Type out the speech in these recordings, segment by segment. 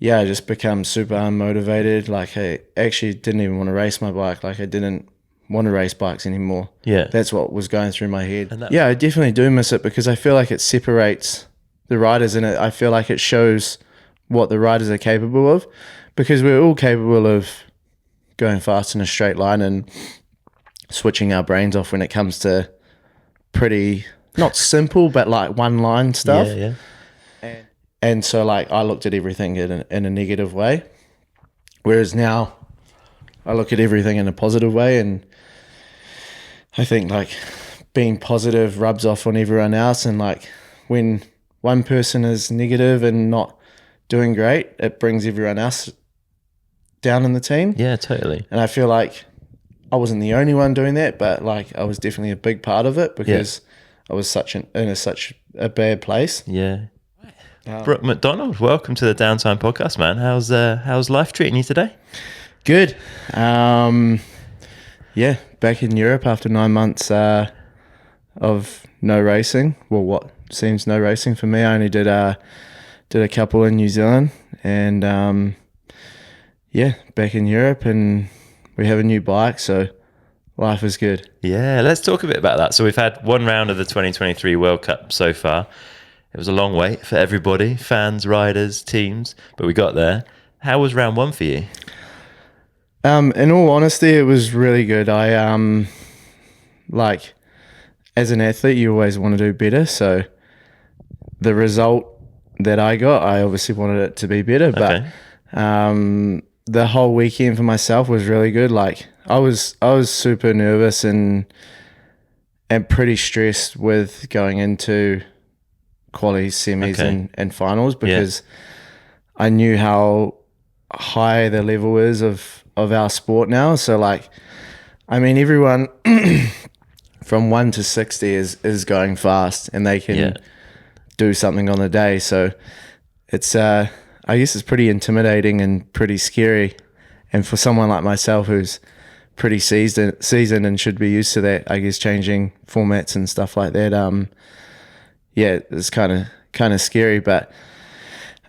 I just become super unmotivated. Like I actually didn't even want to race my bike. Like I didn't want to race bikes anymore. Yeah. That's what was going through my head. And I definitely do miss it because I feel like it separates the riders and I feel like it shows what the riders are capable of, because we're all capable of going fast in a straight line and switching our brains off when it comes to pretty, not simple, but like one line stuff. Yeah. And so like I looked at everything in a negative way, whereas now I look at everything in a positive way, and I think like being positive rubs off on everyone else. And like when one person is negative and not doing great, it brings everyone else down in the team. Yeah, totally. And I feel like I wasn't the only one doing that, but like I was definitely a big part of it because I was in such a bad place. Yeah. Brook Macdonald, welcome to the Downtime podcast, man. How's life treating you today? Good. Back in Europe after 9 months of no racing. Well, what seems no racing for me. I only did a couple in New Zealand, and back in Europe, and we have a new bike, so life is good. Yeah, let's talk a bit about that. So we've had one round of the 2023 World Cup so far. It was a long wait for everybody, fans, riders, teams, but we got there. How was round one for you? In all honesty, it was really good. I like as an athlete, you always want to do better. So the result that I got, I obviously wanted it to be better. But the whole weekend for myself was really good. Like I was super nervous and pretty stressed with going into qualies, semis, and finals, because I knew how high the level is of our sport now. So like, I mean, everyone from 1 to 60 is going fast, and they can do something on the day. So it's I guess it's pretty intimidating and pretty scary. And for someone like myself who's pretty seasoned and should be used to that, I guess changing formats and stuff like that, it's kind of scary. But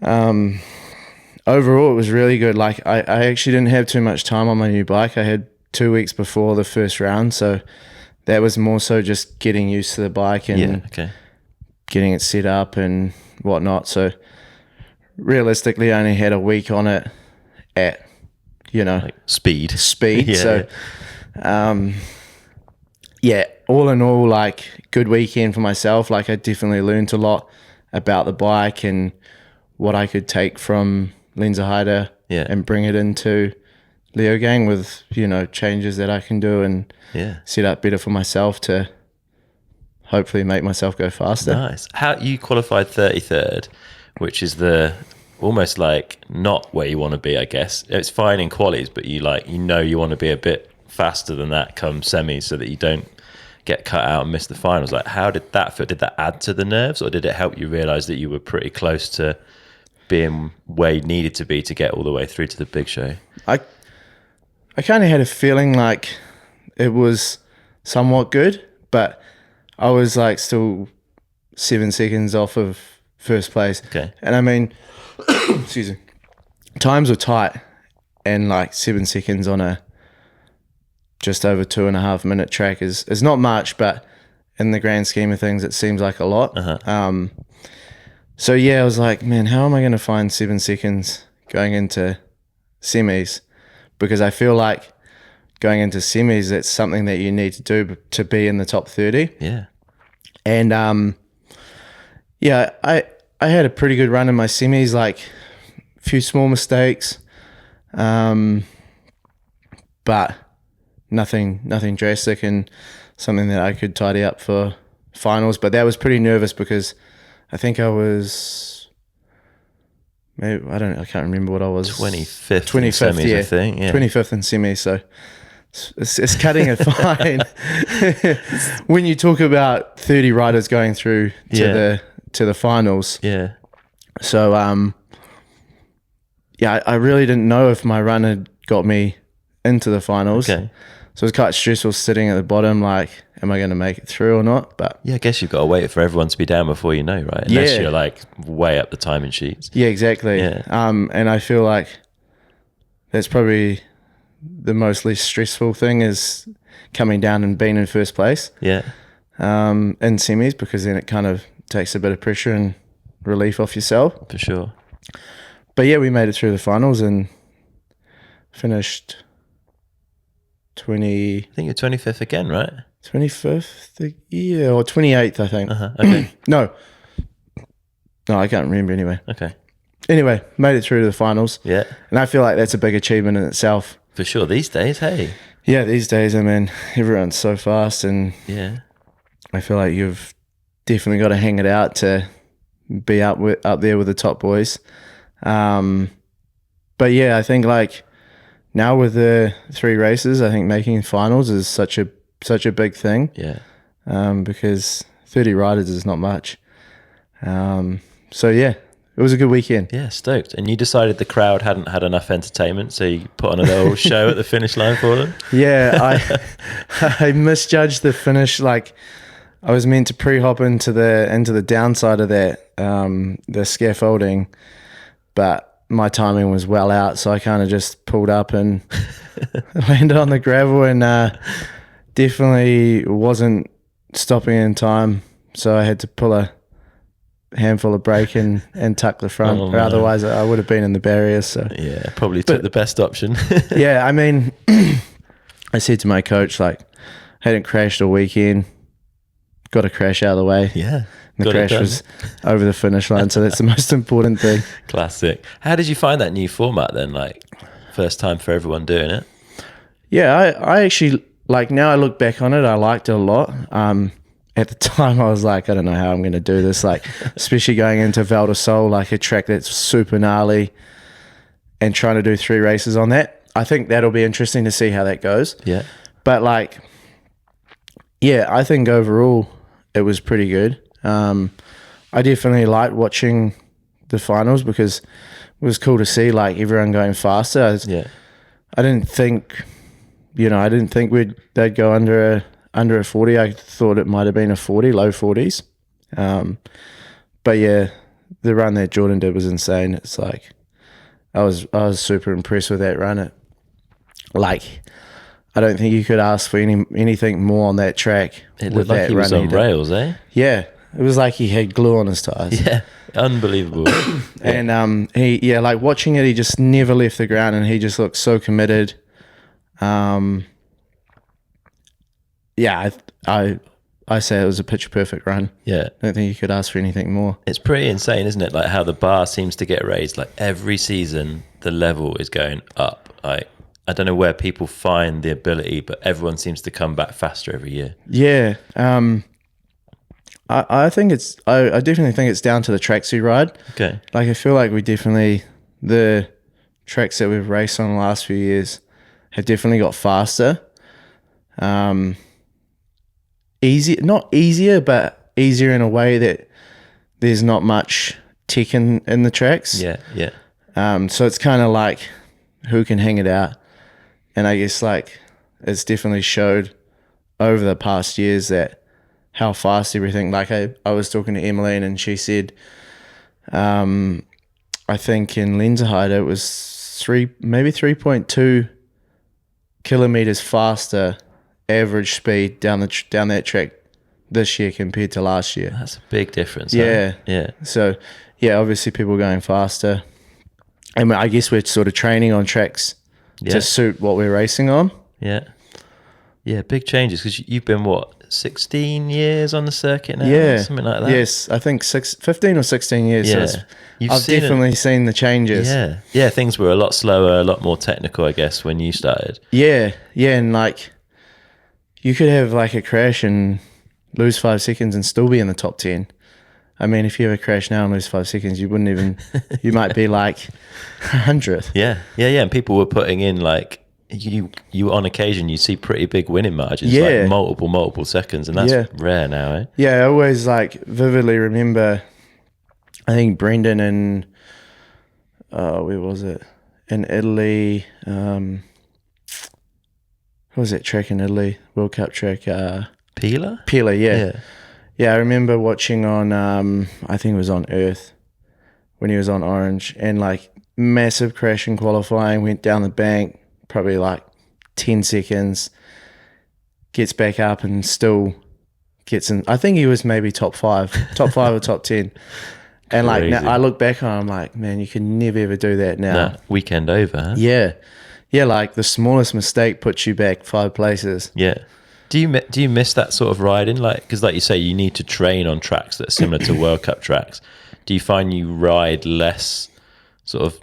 overall, it was really good. Like I actually didn't have too much time on my new bike. I had 2 weeks before the first round, so that was more so just getting used to the bike and getting it set up and whatnot. So realistically, I only had a week on it at like speed. So all in all, like good weekend for myself. Like I definitely learned a lot about the bike and what I could take from Lenzerheide and bring it into Leogang with, changes that I can do and set up better for myself to hopefully make myself go faster. Nice. How you qualified 33rd, which is the almost like not where you want to be, I guess. It's fine in qualies, but you want to be a bit faster than that come semis so that you don't get cut out and miss the finals. Like, how did that feel? Did that add to the nerves, or did it help you realize that you were pretty close to being where you needed to be to get all the way through to the big show? I kind of had a feeling like it was somewhat good, but I was like still 7 seconds off of first place. Okay. And I mean, excuse me, times were tight, and like 7 seconds on a just over 2.5 minute track is not much, but in the grand scheme of things, it seems like a lot. So I was like, man, how am I going to find 7 seconds going into semis? Because I feel like going into semis, that's something that you need to do to be in the top 30. Yeah. And I had a pretty good run in my semis, like a few small mistakes, but nothing drastic, and something that I could tidy up for finals. But that was pretty nervous because I think I was maybe, I can't remember what I was. 25th in semis, I think. Yeah. 25th in semis, so it's cutting it fine. When you talk about 30 riders going through to the finals. Yeah. So I really didn't know if my run had got me into the finals. Okay. So it was quite stressful sitting at the bottom, like am I going to make it through or not? But Yeah, I guess you've got to wait for everyone to be down before you know, right? Unless Yeah. you're like way up the timing sheets. yeah, exactly. Yeah. And I feel like that's probably the most least stressful thing is coming down and being in first place Yeah. in semis, because then it kind of takes a bit of pressure and relief off yourself. For sure. But yeah, we made it through the finals and finished 25th, I think you're 25th again, right? yeah, or 28th, I think. Okay. No, I can't remember anyway. Okay. Anyway, made it through to the finals. Yeah. And I feel like that's a big achievement in itself. For sure. These days, hey. Yeah, these days, I mean, everyone's so fast, and Yeah. I feel like you've definitely got to hang it out to be up there with the top boys. But yeah, I think like now with the 3 races, I think making finals is such a big thing. Yeah. Because 30 riders is not much. So yeah, it was a good weekend. Yeah, stoked. And you decided the crowd hadn't had enough entertainment, so you put on a little show at the finish line for them? Yeah, I misjudged the finish. Like, I was meant to pre-hop into the downside of that, the scaffolding, but my timing was well out, so I kind of just pulled up and landed on the gravel, and definitely wasn't stopping in time, so I had to pull a handful of brake and tuck the front, Oh, or no. otherwise I would have been in the barriers. So Yeah, probably took the best option. yeah, I mean, I said to my coach, like, hadn't crashed all weekend, got a crash out of the way. Yeah. The got it crash done. was over the finish line, so that's the most important thing. Classic. How did you find that new format then? Like, first time for everyone doing it? Yeah, I actually, like, now I look back on it, I liked it a lot. At the time, I was like, I don't know how I'm going to do this, like, especially going into Val de Sol, like a track that's super gnarly, and trying to do 3 races on that. I think that'll be interesting to see how that goes. Yeah. But, like, yeah, I think overall it was pretty good. I definitely liked watching the finals because it was cool to see, like, everyone going faster. Yeah. I didn't think they'd go under a 40. I thought it might have been a 40, low 40s. But yeah, the run that Jordan did was insane. It's like I was super impressed with that run. I don't think you could ask for anything more on that track. It with looked like that he was run on did. rails, eh? Yeah, it was like he had glue on his tires. Yeah. Unbelievable. And like watching it, he just never left the ground, and he just looked so committed. I say it was a picture perfect run. Yeah. I don't think you could ask for anything more. It's pretty insane, isn't it? Like how the bar seems to get raised. Like every season, the level is going up. I don't know where people find the ability, but everyone seems to come back faster every year. Yeah. I think I definitely think it's down to the tracks we ride. Okay. Like, I feel like the tracks that we've raced on the last few years have definitely got faster. Not easier, but easier in a way that there's not much tech in the tracks. Yeah. Yeah. So it's kind of like who can hang it out. And I guess, like, it's definitely showed over the past years that how fast everything, like I was talking to Emmeline, and she said, I think in Lenzerheide it was maybe 3.2 kilometers faster average speed down that track this year compared to last year. That's a big difference. Yeah. Huh? Yeah. So, yeah, obviously people going faster. And I guess we're sort of training on tracks to suit what we're racing on. Yeah. Yeah, big changes because you've been, 16 years on the circuit now? Yeah. Something like that? Yes, I think 15 or 16 years. Yeah. So You've I've seen definitely seen the changes. Yeah. Yeah, things were a lot slower, a lot more technical, I guess, when you started. Yeah, and, like, you could have, like, a crash and lose 5 seconds and still be in the top 10. I mean, if you have a crash now and lose 5 seconds, you wouldn't even, you might be like 100th. Yeah. And people were putting in, like, you on occasion, you see pretty big winning margins, Yeah. like multiple seconds, and that's rare now, eh? Yeah, I always, like, vividly remember, I think Brendan in, where was it? In Italy. What was that track in Italy? World Cup track. Peeler? Peeler, yeah. Yeah, I remember watching on, I think it was on Earth when he was on Orange, and like massive crash in qualifying, went down the bank, probably like 10 seconds, gets back up and still gets in. I think he was maybe top five or top 10. And like now, Crazy. I look back on it, I'm like, man, you can never ever do that now. No, weekend over, huh? Yeah. Yeah, like the smallest mistake puts you back 5 places. Yeah. Do you miss that sort of riding? Like, because like you say, you need to train on tracks that are similar to World Cup tracks. Do you find you ride less sort of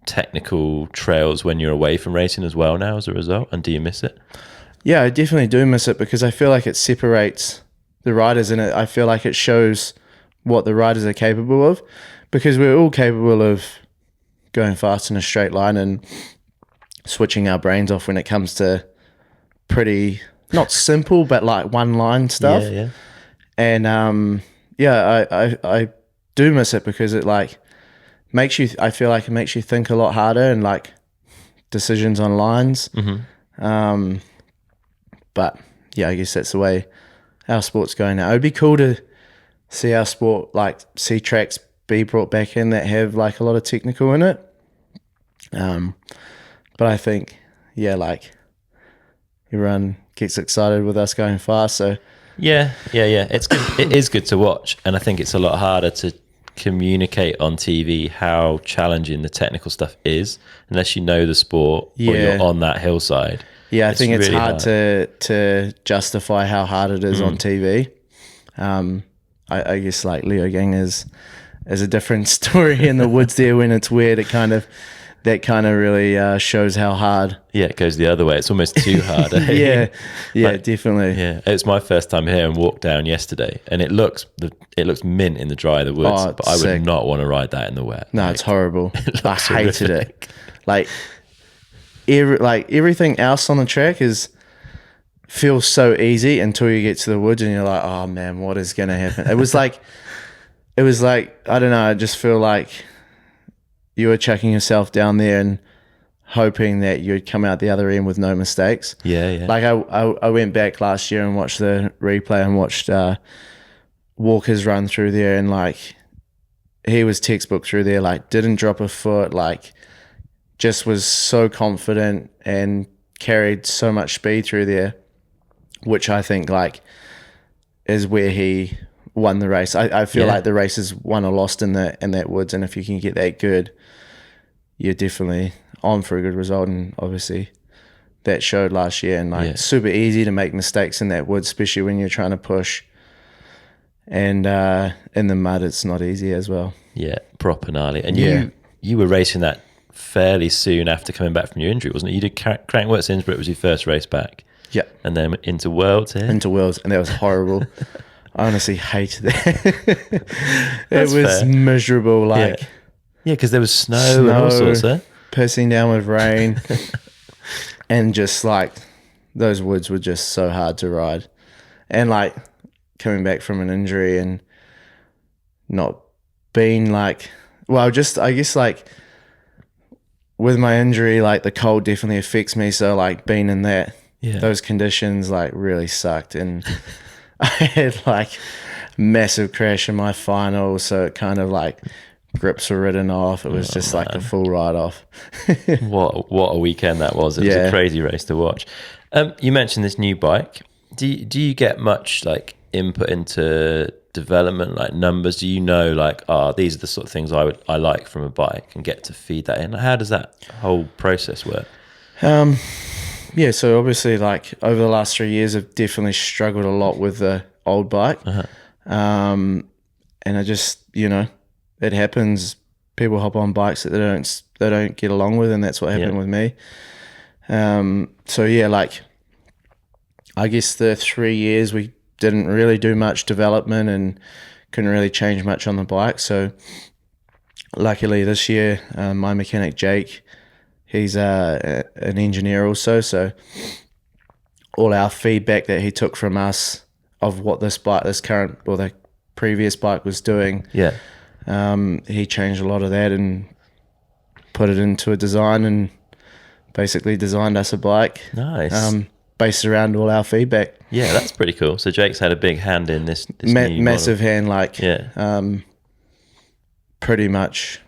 technical trails when you're away from racing as well now as a result? And do you miss it? Yeah, I definitely do miss it because I feel like it separates the riders in it. I feel like it shows what the riders are capable of, because we're all capable of going fast in a straight line and switching our brains off when it comes to pretty, not simple, but like one line stuff. Yeah. And I do miss it because it like makes you, I feel like it makes you think a lot harder and like decisions on lines. But yeah, I guess that's the way our sport's going now. It would be cool to see our sport, like see tracks be brought back in that have like a lot of technical in it. But I think, yeah, like everyone gets excited with us going fast. So Yeah. It's good. It is good to watch, and I think it's a lot harder to communicate on TV how challenging the technical stuff is unless you know the sport or you're on that hillside. yeah, I think it's really hard to justify how hard it is on TV. I guess like Leo Gang is a different story in the woods there. When it's weird, that kind of really shows how hard. Yeah, it goes the other way. It's almost too hard. Yeah, like, definitely. Yeah, it's my first time here and walked down yesterday, and it looks mint in the dry of the woods, but I would not want to ride that in the wet. No, it's horrible. I hated horrific. it. Like everything else on the track feels so easy until you get to the woods and you're like, oh man, what is gonna happen? It was like I don't know. I just feel like you were chucking yourself down there and hoping that you'd come out the other end with no mistakes. Yeah. Like I went back last year and watched the replay and watched Walker's run through there, and like he was textbook through there, like didn't drop a foot, like just was so confident and carried so much speed through there, which I think like is where he won the race. I feel like the race is won or lost in that woods, and if you can get that good, you're definitely on for a good result. And obviously that showed last year, and like super easy to make mistakes in that woods, especially when you're trying to push. And in the mud, it's not easy as well. Yeah, proper gnarly. And you were racing that fairly soon after coming back from your injury, wasn't it? You did Crankworx Innsbruck, was your first race back. Yeah. And then into Worlds here. Into Worlds, and that was horrible. I honestly hated that. It was miserable. Like, yeah, because there was snow and all sorts, eh? Pissing down with rain, and just like those woods were just so hard to ride. And like coming back from an injury and not being like, well, just I guess like with my injury, like the cold definitely affects me. So like being in those conditions like really sucked, and I had like massive crash in my final, so it kind of like grips were written off. It was just like a full ride off. What a weekend that was. It was a crazy race to watch. You mentioned this new bike. Do you get much like input into development, like numbers? Do you know like, these are the sort of things I like from a bike, and get to feed that in? How does that whole process work? Yeah, so obviously like over the last 3 years I've definitely struggled a lot with the old bike. And I just, it happens. People hop on bikes that they don't get along with, and that's what happened with me. So yeah, like I guess the 3 years we didn't really do much development and couldn't really change much on the bike. So luckily this year, my mechanic Jake, he's an engineer also, so all our feedback that he took from us of what this current or the previous bike was doing, he changed a lot of that and put it into a design and basically designed us a bike. Nice. based around all our feedback. Yeah, that's pretty cool. So Jake's had a big hand in this new Massive model. hand, like pretty much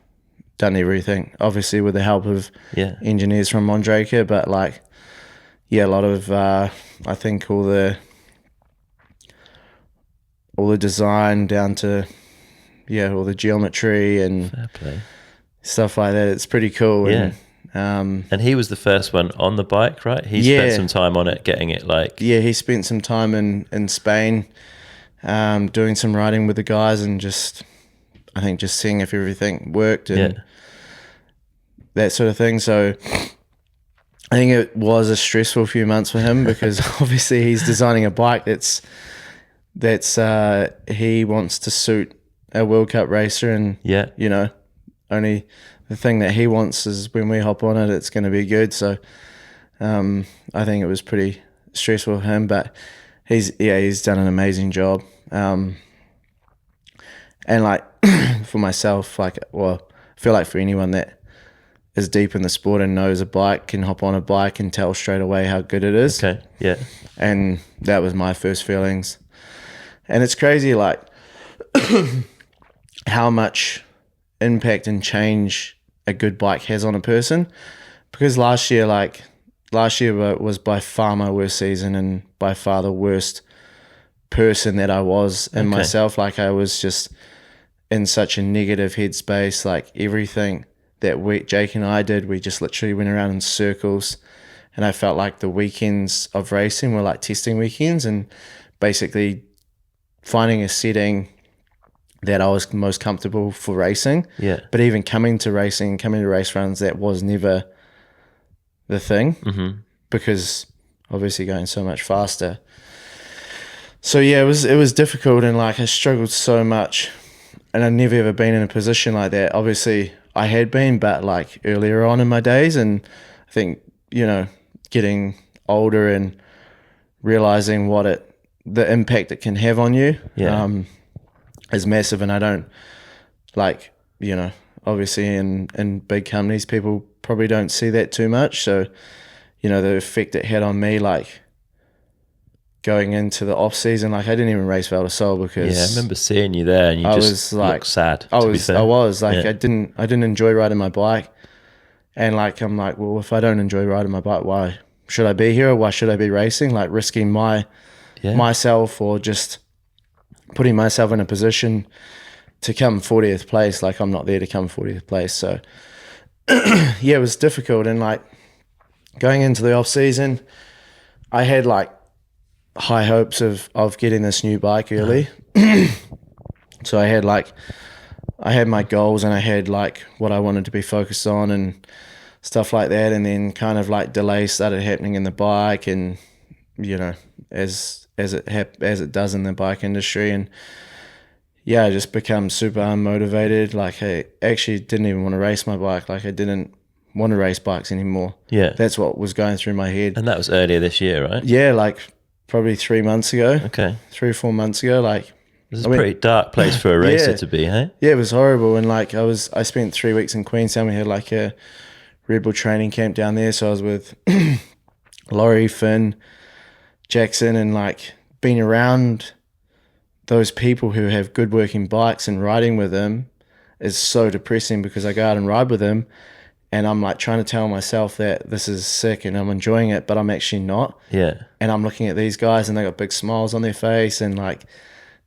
done everything. Obviously with the help of Yeah. engineers from Mondraker, but like a lot of I think all the design down to all the geometry and Fair play. stuff like that. It's pretty cool. Yeah. And And he was the first one on the bike, right? He Yeah. spent some time on it, getting it like... he spent some time in Spain, doing some riding with the guys, and I think just seeing if everything worked and that sort of thing. So I think it was a stressful few months for him because obviously he's designing a bike that's he wants to suit a World Cup racer, and only the thing that he wants is when we hop on it, it's going to be good. So I think it was pretty stressful for him, but he's done an amazing job. And like for myself, I feel like for anyone that is deep in the sport and knows a bike, can hop on a bike and tell straight away how good it is. Okay, yeah. And that was my first feelings. And it's crazy, like how much impact and change a good bike has on a person. Because last year was by far my worst season and by far the worst person that I was in myself. Like I was just in such a negative headspace. Like everything that Jake and I did, we just literally went around in circles. And I felt like the weekends of racing were like testing weekends, and basically finding a setting that I was most comfortable for racing. Yeah. But even coming to race runs, that was never the thing, because obviously going so much faster. So yeah, it was difficult, and like I struggled so much, and I've never ever been in a position like that. Obviously I had been, but like earlier on in my days, and I think, getting older and realizing the impact it can have on you is massive. And I don't obviously in big companies, people probably don't see that too much. So, the effect it had on me, like going into the off season, like I didn't even race Val d'Isole because I remember seeing you there, and you just looked sad. I was like, I didn't enjoy riding my bike, and like I'm like, well, if I don't enjoy riding my bike, why should I be here, or why should I be racing? Like risking myself, or just putting myself in a position to come 40th place. Like I'm not there to come 40th place. So it was difficult. And like going into the off season, I had like high hopes of getting this new bike early. So I had my goals, and I had like what I wanted to be focused on and stuff like that. And then kind of like delays started happening in the bike, and as it does in the bike industry. And I just become super unmotivated. Like I actually didn't even want to race my bike. Like I didn't want to race bikes anymore. Yeah. That's what was going through my head. And that was earlier this year, right? Yeah, like probably 3 months ago. Okay. 3 or 4 months ago. Like this is a pretty dark place for a racer Yeah. to be, hey? Yeah, it was horrible. And like I spent 3 weeks in Queenstown. We had like a Red Bull training camp down there. So I was with Laurie, Finn, Jackson, and like being around those people who have good working bikes and riding with them is so depressing, because I go out and ride with them and I'm like trying to tell myself that this is sick and I'm enjoying it, but I'm actually not. Yeah. And I'm looking at these guys and they got big smiles on their face and like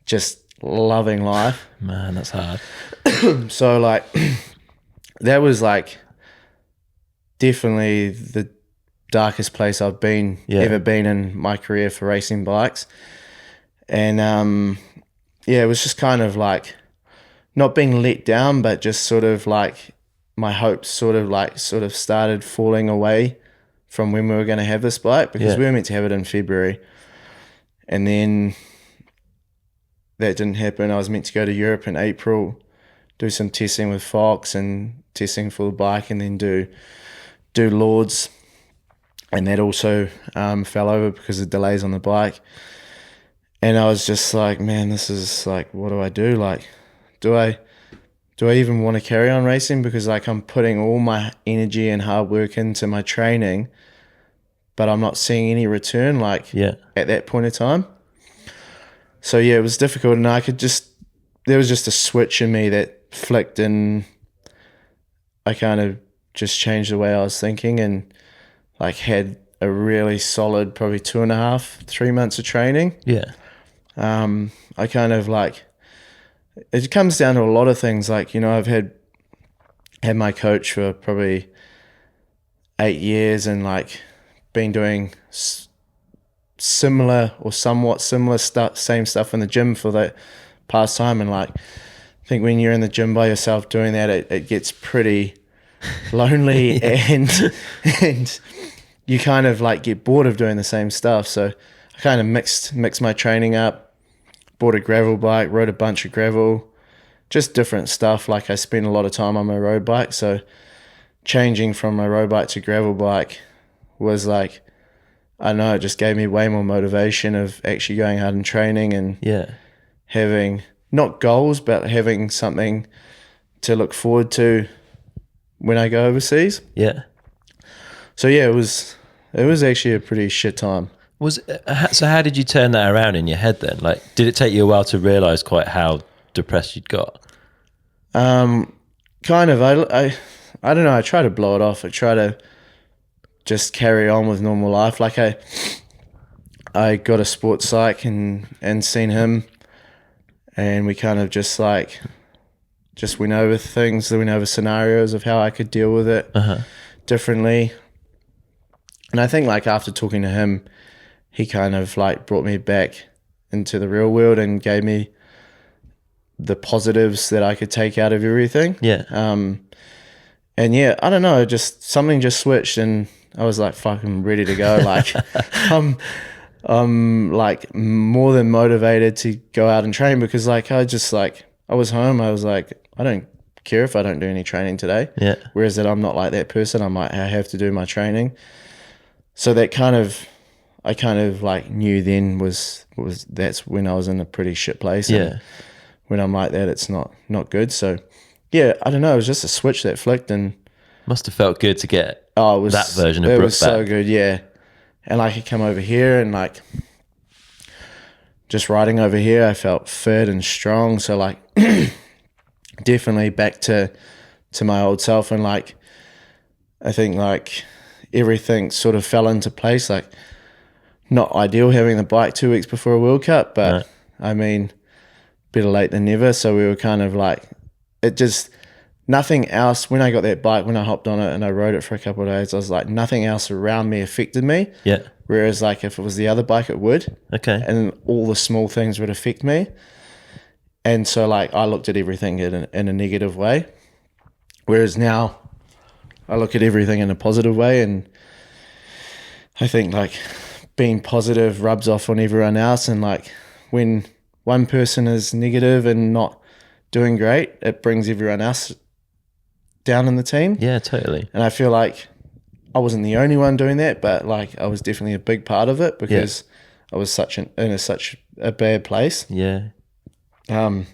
just loving life. Man, that's hard. So like that was like definitely the darkest place I've ever been in my career for racing bikes. And it was just kind of like not being let down, but just sort of like my hopes sort of started falling away from when we were going to have this bike, because we were meant to have it in February, and then that didn't happen. I was meant to go to Europe in April, do some testing with Fox and testing for the bike, and then do Lords, and that also fell over because of delays on the bike. And I was just like, man, this is like, what do I do? Like, do I even want to carry on racing? Because like I'm putting all my energy and hard work into my training, but I'm not seeing any return like Yeah. at that point of time. So yeah, it was difficult, and there was just a switch in me that flicked, and I kind of just changed the way I was thinking, and like had a really solid probably 2.5, 3 months of training. Yeah. I kind of like, it comes down to a lot of things. Like, I've had my coach for probably 8 years, and like been doing similar or somewhat similar stuff, same stuff in the gym for the past time. And like, I think when you're in the gym by yourself doing that, it gets pretty lonely and you kind of like get bored of doing the same stuff. So I kind of mixed my training up, bought a gravel bike, rode a bunch of gravel, just different stuff. Like I spent a lot of time on my road bike. So changing from my road bike to gravel bike was like, I don't know, it just gave me way more motivation of actually going out and training and having not goals, but having something to look forward to when I go overseas. Yeah. So yeah, it was actually a pretty shit time. So how did you turn that around in your head then? Like, did it take you a while to realize quite how depressed you'd got? Kind of. I don't know. I try to blow it off. I try to just carry on with normal life. Like I got a sports psych and seen him, and we kind of just went over things, went over scenarios of how I could deal with it differently. And I think like after talking to him, he kind of like brought me back into the real world and gave me the positives that I could take out of everything. Yeah. And yeah, I don't know, something just switched, and I was like fucking ready to go. Like I'm like more than motivated to go out and train, because like I was home. I was like, I don't care if I don't do any training today. Yeah. Whereas that I'm not like that person. I have to do my training. So that I kind of like knew then was that's when I was in a pretty shit place. Yeah. And when I'm like that, it's not good. So yeah, I don't know. It was just a switch that flicked, and Must have felt good to get that version of It Brook was back. so good, yeah. And I could come over here, and like just riding over here, I felt fit and strong. So like definitely back to my old self, and like I think like everything sort of fell into place. Like not ideal having the bike 2 weeks before a World Cup, but Right. I mean, better late than never. So we were kind of like, it just, nothing else. When I got that bike, when I hopped on it and I rode it for a couple of days, I was like, nothing else around me affected me. Yeah. Whereas like if it was the other bike, it would. Okay. And all the small things would affect me. And so like I looked at everything in a negative way. Whereas now I look at everything in a positive way, and I think like being positive rubs off on everyone else. And like when one person is negative and not doing great, it brings everyone else down in the team. Yeah, totally. And I feel like I wasn't the only one doing that, but like I was definitely a big part of it, because I was in such a bad place. Yeah. So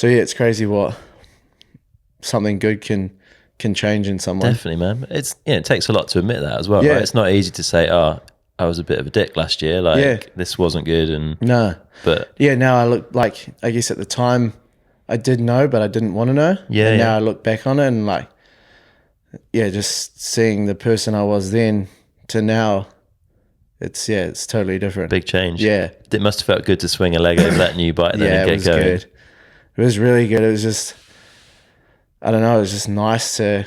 yeah, it's crazy what something good can change in someone. Definitely, man. It takes a lot to admit that as well. Yeah. Right? It's not easy to say, "Oh, I was a bit of a dick last year. Like this wasn't good." And No. but Yeah, now I look like, I guess at the time I did know, but I didn't want to know. Yeah, And yeah. now I look back on it and like, yeah, just seeing the person I was then to now, it's totally different. big change. Yeah. It must have felt good to swing a leg over that new bike then Yeah, and it get was going. good. It was really good. It was just, I don't know, it was just nice to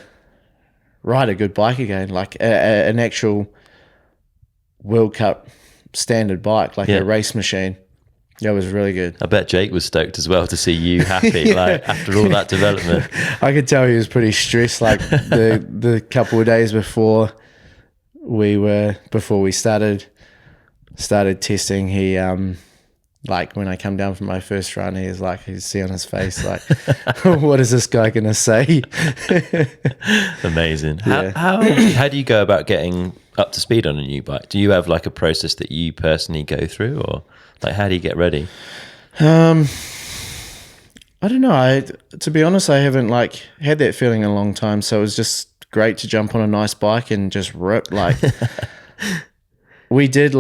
ride a good bike again, like an actual World Cup standard bike, like Yeah. a race machine. Yeah, it was really good. I bet Jake was stoked as well to see you happy, like after all that development. I could tell he was pretty stressed. Like the couple of days before we started testing, he like when I come down from my first run, he's like, you see on his face like, what is this guy gonna say? Amazing. Yeah. How do you go about getting up to speed on a new bike? Do you have like a process that you personally go through, or like how do you get ready? I don't know. To be honest, I haven't like had that feeling in a long time. So it was just great to jump on a nice bike and just rip. Like we did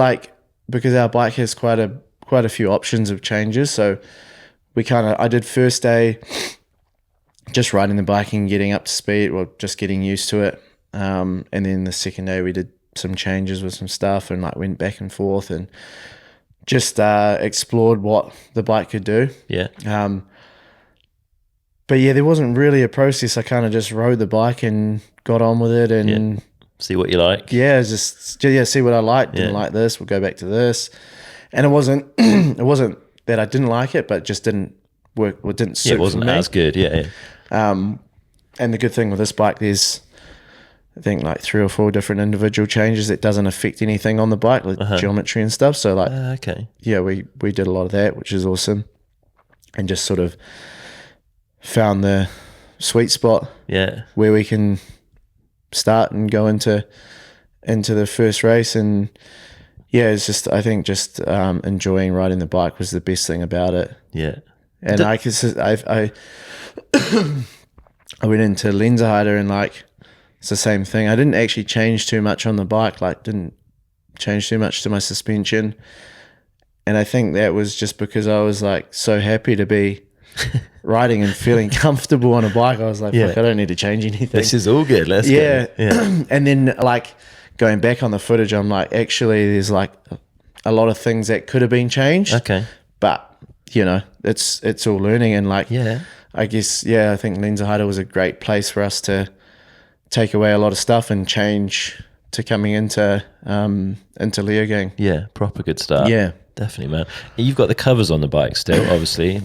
because our bike has quite a few options of changes. So I did first day just riding the bike and getting up to speed, or just getting used to it. And then the second day we did some changes with some stuff and went back and forth and just explored what the bike could do. Yeah. But yeah, there wasn't really a process. I kind of just rode the bike and got on with it and see what you like. Yeah, see what I liked. Didn't like this, we'll go back to this. And it wasn't it wasn't that I didn't like it, but it just didn't work. It didn't suit it wasn't for me. as good. Yeah. And the good thing with this bike, there's I think 3 or 4 different individual changes that doesn't affect anything on the bike, like geometry and stuff. So okay. Yeah, we did a lot of that, which is awesome. And just sort of found the sweet spot where we can start and go into the first race. And yeah, it's just I think enjoying riding the bike was the best thing about it. Yeah. And I went into Lenzerheide and it's the same thing. I didn't actually change too much on the bike, didn't change too much to my suspension. And I think that was just because I was so happy to be riding and feeling comfortable on a bike. I was like, fuck, I don't need to change anything. This is all good. Let's go. Yeah. And then going back on the footage, I'm actually there's a lot of things that could have been changed. Okay. But it's all learning and I guess I think Lenzerheide was a great place for us to take away a lot of stuff and change to coming into Leogang. Yeah, proper good start. Yeah. Definitely, man. You've got the covers on the bike still, obviously,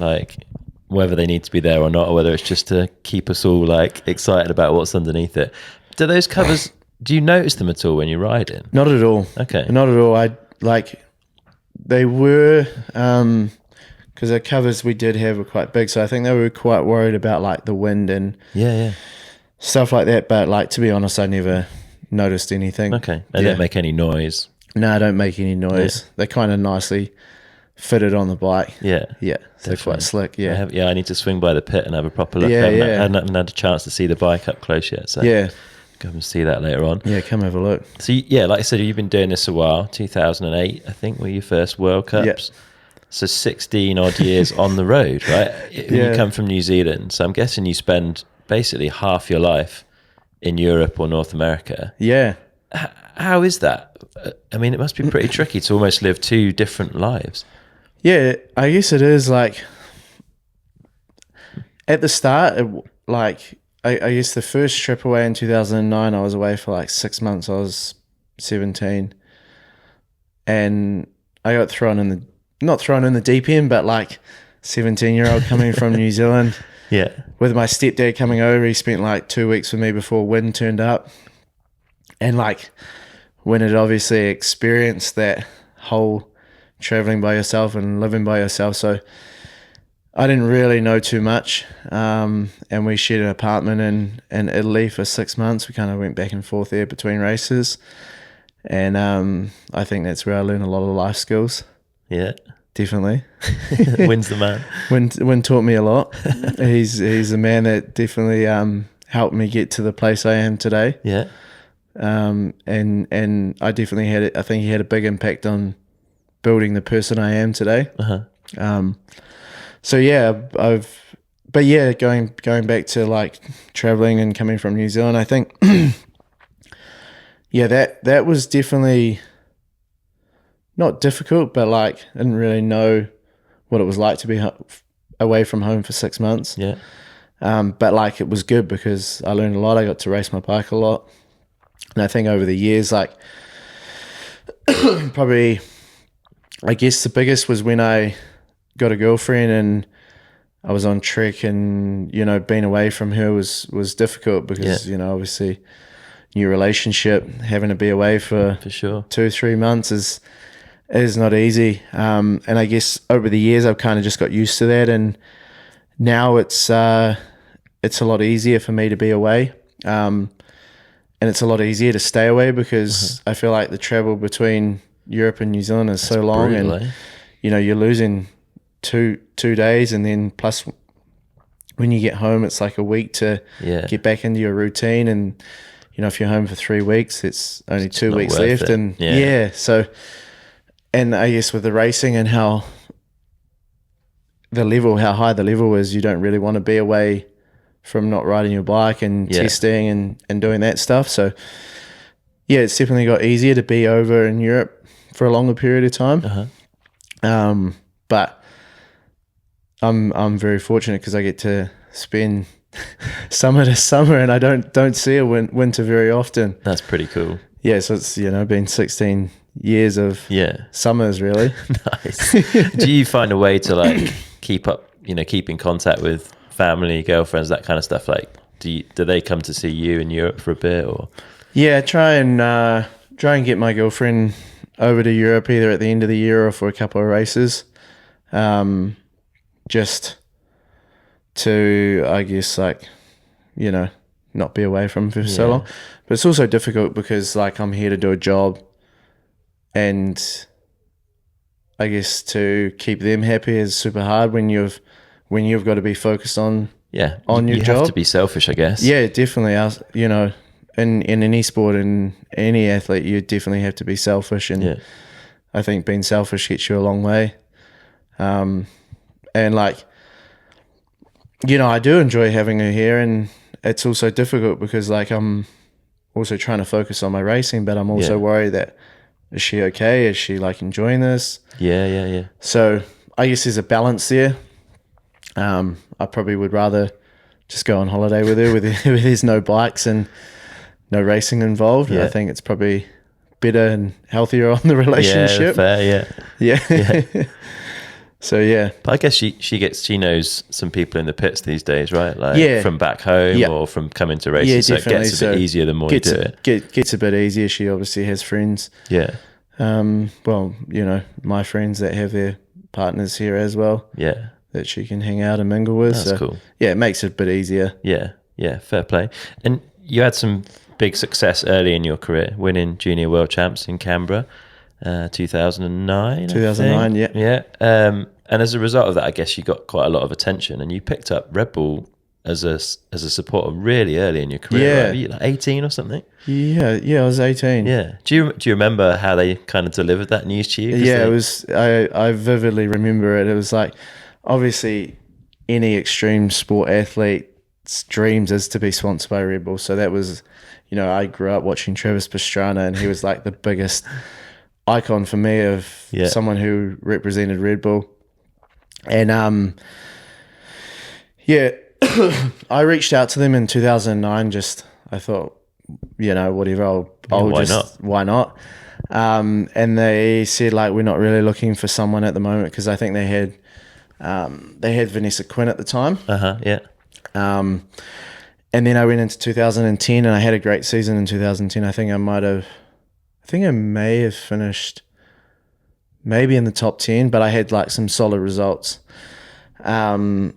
whether they need to be there or not, or whether it's just to keep us all excited about what's underneath it. Do those covers, do you notice them at all when you're riding? Not at all. Okay. Not at all. They were, because the covers we did have were quite big, so I think they were quite worried about the wind and stuff like that. But to be honest, I never noticed anything. Okay. They don't make any noise. No, I don't make any noise. They're kind of nicely fitted on the bike. Yeah. Yeah. They're quite slick. Yeah. I need to swing by the pit and have a proper look. I haven't had a chance to see the bike up close yet. So come and see that later on. Yeah, come have a look. So like I said, you've been doing this a while. 2008, I think, were your first World Cups. Yep. So 16 odd years on the road, right? You come from New Zealand. So I'm guessing you spend basically half your life in Europe or North America. Yeah. How is that? I mean, it must be pretty tricky to almost live 2 different lives. Yeah, I guess it is. At the start, I guess the first trip away in 2009, I was away for 6 months. I was 17, and I got not thrown in the deep end, but 17-year-old coming from New Zealand. Yeah. With my stepdad coming over, he spent 2 weeks with me before wind turned up, and when it obviously experienced that whole traveling by yourself and living by yourself. So I didn't really know too much. And we shared an apartment in Italy for 6 months. We kind of went back and forth there between races. And I think that's where I learned a lot of life skills. Yeah. Definitely. Wind's the man. Wind taught me a lot. He's the man that definitely helped me get to the place I am today. Yeah. And I definitely I think he had a big impact on building the person I am today. So yeah, going back to traveling and coming from New Zealand, I think, that was definitely not difficult, but I didn't really know what it was like to be away from home for 6 months. Yeah. But it was good because I learned a lot. I got to race my bike a lot. And I think over the years, probably, I guess the biggest was when I got a girlfriend and I was on trek, and being away from her was difficult because obviously new relationship, having to be away for sure 2-3 months is not easy. And I guess over the years I've kind of just got used to that, and now it's a lot easier for me to be away. And it's a lot easier to stay away because I feel like the travel between Europe and New Zealand is so long, brutal, and you're losing two days, and then plus when you get home, it's a week to get back into your routine, and if you're home for 3 weeks, it's only 2 not weeks worth left. it. And Yeah. so, and I guess with the racing and how high the level is, you don't really want to be away from not riding your bike and Yeah. testing and doing that stuff. So yeah, it's definitely got easier to be over in Europe for a longer period of time. But I'm very fortunate because I get to spend summer to summer, and I don't see a winter very often. That's pretty cool. Yeah, so it's been 16 years of summers really. Nice. Do you find a way to like keep in contact with family, girlfriends, that kind of stuff? Like, do they come to see you in Europe for a bit, or? Yeah, try and get my girlfriend over to Europe either at the end of the year or for a couple of races, just to, I guess, like, not be away from them for so long. But it's also difficult because like I'm here to do a job, and I guess to keep them happy is super hard when you've got to be focused on your job. You have to be selfish, I guess. Yeah, definitely. In any sport and any athlete, you definitely have to be selfish, and I think being selfish gets you a long way. And like, I do enjoy having her here, and it's also difficult because like I'm also trying to focus on my racing, but I'm also worried that, is she okay? Is she like enjoying this? Yeah. So I guess there's a balance there. I probably would rather just go on holiday with her, where there's no bikes and no racing involved. Yeah. I think it's probably better and healthier on the relationship. Yeah, fair, Yeah. So yeah. But I guess she knows some people in the pits these days, right? Like from back home or from coming to races. So it gets a bit easier the more you do it. Gets a bit easier. She obviously has friends. Yeah. Well, my friends that have their partners here as well. Yeah. That she can hang out and mingle with. That's cool. Yeah, it makes it a bit easier. Yeah, fair play. And you had some big success early in your career, winning junior world champs in Canberra, 2009. 2009, yeah. Yeah. And as a result of that, I guess you got quite a lot of attention, and you picked up Red Bull as a supporter really early in your career. Yeah. Right? Were you like 18 or something? Yeah, I was 18. Yeah. Do you remember how they kind of delivered that news to you? Yeah, it was. I vividly remember it. It was like, obviously, any extreme sport athlete's dreams is to be sponsored by Red Bull. So that was, I grew up watching Travis Pastrana, and he was like the biggest icon for me of someone who represented Red Bull. And I reached out to them in 2009. I thought, whatever. Why not? And they said like, we're not really looking for someone at the moment, because I think they had Vanessa Quinn at the time. Yeah. And then I went into 2010, and I had a great season in 2010. I think I may have finished maybe in the top 10, but I had like some solid results. And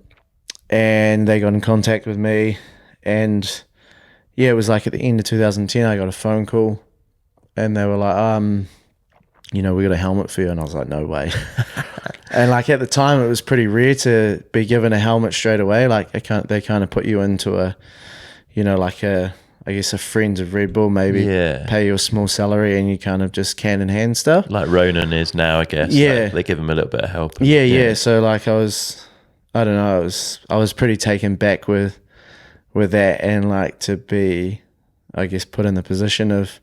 they got in contact with me, and it was like at the end of 2010, I got a phone call, and they were like, we got a helmet for you. And I was like, no way. And like at the time, it was pretty rare to be given a helmet straight away. Like they kind of put you into a friend of Red Bull, maybe pay you a small salary, and you kind of just can in hand stuff. Like Ronan is now, I guess. Yeah. Like they give him a little bit of help. Yeah. So like I was pretty taken back with that, and like to be, I guess, put in the position of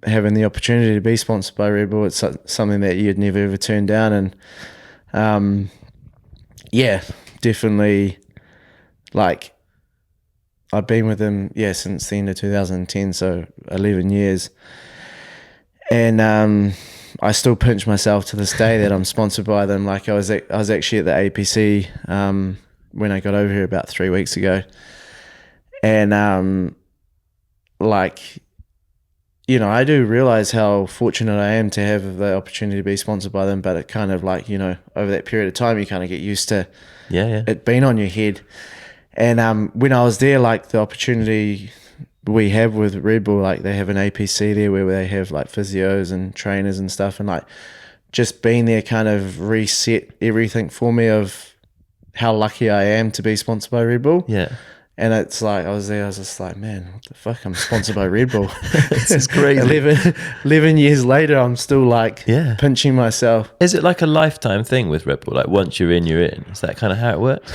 having the opportunity to be sponsored by Red Bull. It's something that you'd never ever turn down. And definitely, like, I've been with them since the end of 2010, so 11 years, and I still pinch myself to this day that I'm sponsored by them. Like I was actually at the APC when I got over here about 3 weeks ago, and I do realize how fortunate I am to have the opportunity to be sponsored by them, but it kind of like, over that period of time, you kind of get used to it being on your head. And when I was there, like the opportunity we have with Red Bull, like they have an APC there where they have like physios and trainers and stuff, and like just being there kind of reset everything for me of how lucky I am to be sponsored by Red Bull. Yeah. And it's like, I was just like, man, what the fuck? I'm sponsored by Red Bull. This is crazy. 11 years later, I'm still like Yeah. pinching myself. Is it like a lifetime thing with Red Bull? Like once you're in, you're in. Is that kind of how it works?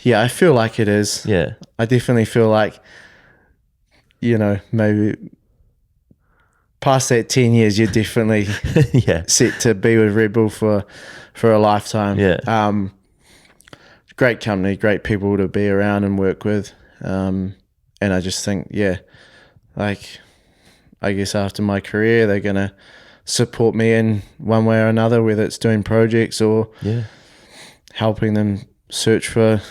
Yeah, I feel like it is. Yeah. I definitely feel like, maybe past that 10 years, you're definitely Yeah. set to be with Red Bull for a lifetime. Yeah. Great company, great people to be around and work with. And I just think, like, I guess after my career, they're going to support me in one way or another, whether it's doing projects or helping them search for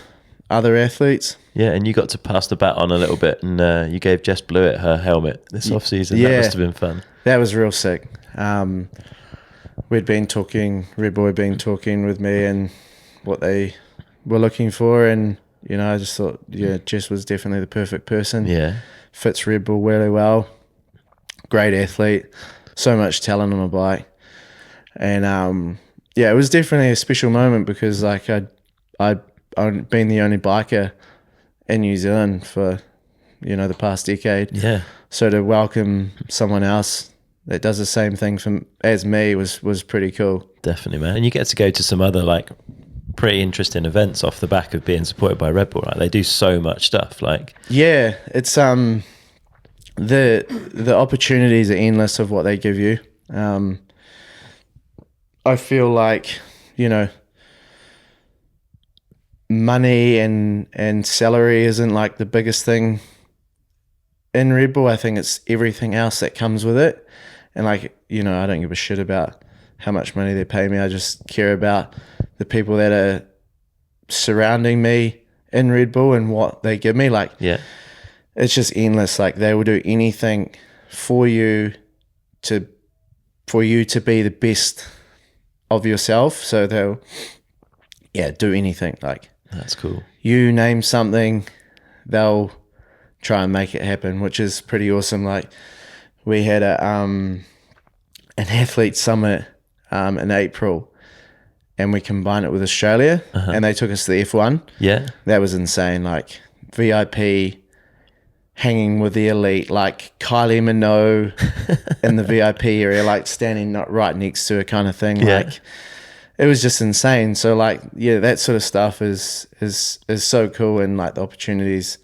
other athletes. Yeah, and you got to pass the baton a little bit, and you gave Jess Blewett her helmet this off-season. That must have been fun. That was real sick. Red Bull had been talking with me and what they were looking for, and I just thought, Jess was definitely the perfect person. Yeah. Fits Red Bull really well. Great athlete, so much talent on a bike, and it was definitely a special moment because like I'd been the only biker in New Zealand for the past decade. Yeah. So to welcome someone else that does the same thing as me was pretty cool. Definitely, man. And you get to go to some other like pretty interesting events off the back of being supported by Red Bull. Right? They do so much stuff. Like it's the opportunities are endless of what they give you. I feel like money and salary isn't like the biggest thing in Red Bull. I think it's everything else that comes with it. And like, I don't give a shit about how much money they pay me. I just care about the people that are surrounding me in Red Bull and what they give me. Like, it's just endless. Like they will do anything for you to be the best of yourself. So they'll do anything. Like, that's cool. You name something, they'll try and make it happen, which is pretty awesome. Like we had an athlete summit in April, and we combined it with Australia, and they took us to the F1. Yeah, that was insane. Like VIP, hanging with the elite, like Kylie Minogue in the VIP area, like standing not right next to her, kind of thing. Yeah. Like it was just insane. So like, that sort of stuff is so cool, and like the opportunities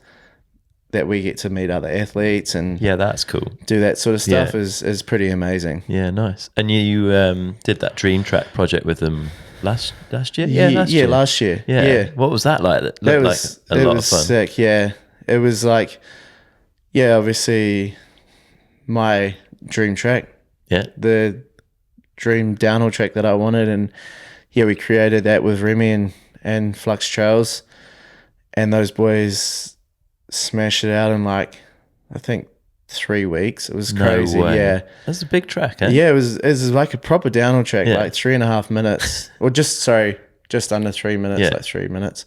that we get to meet other athletes and that's cool. Do that sort of stuff is pretty amazing. Yeah, nice. And you did that Dream Track project with them last year? Last year. Yeah. What was that like? That looked like a lot of fun. Sick. Yeah, it was like, obviously my dream track. Yeah, the dream downhill track that I wanted, and we created that with Remy and Flux Trails, and those boys smashed it out in like, I think 3 weeks. It was crazy. No way. Yeah, that's a big track, eh? Yeah, it was like a proper downhill track, like 3.5 minutes, or just under 3 minutes, like 3 minutes,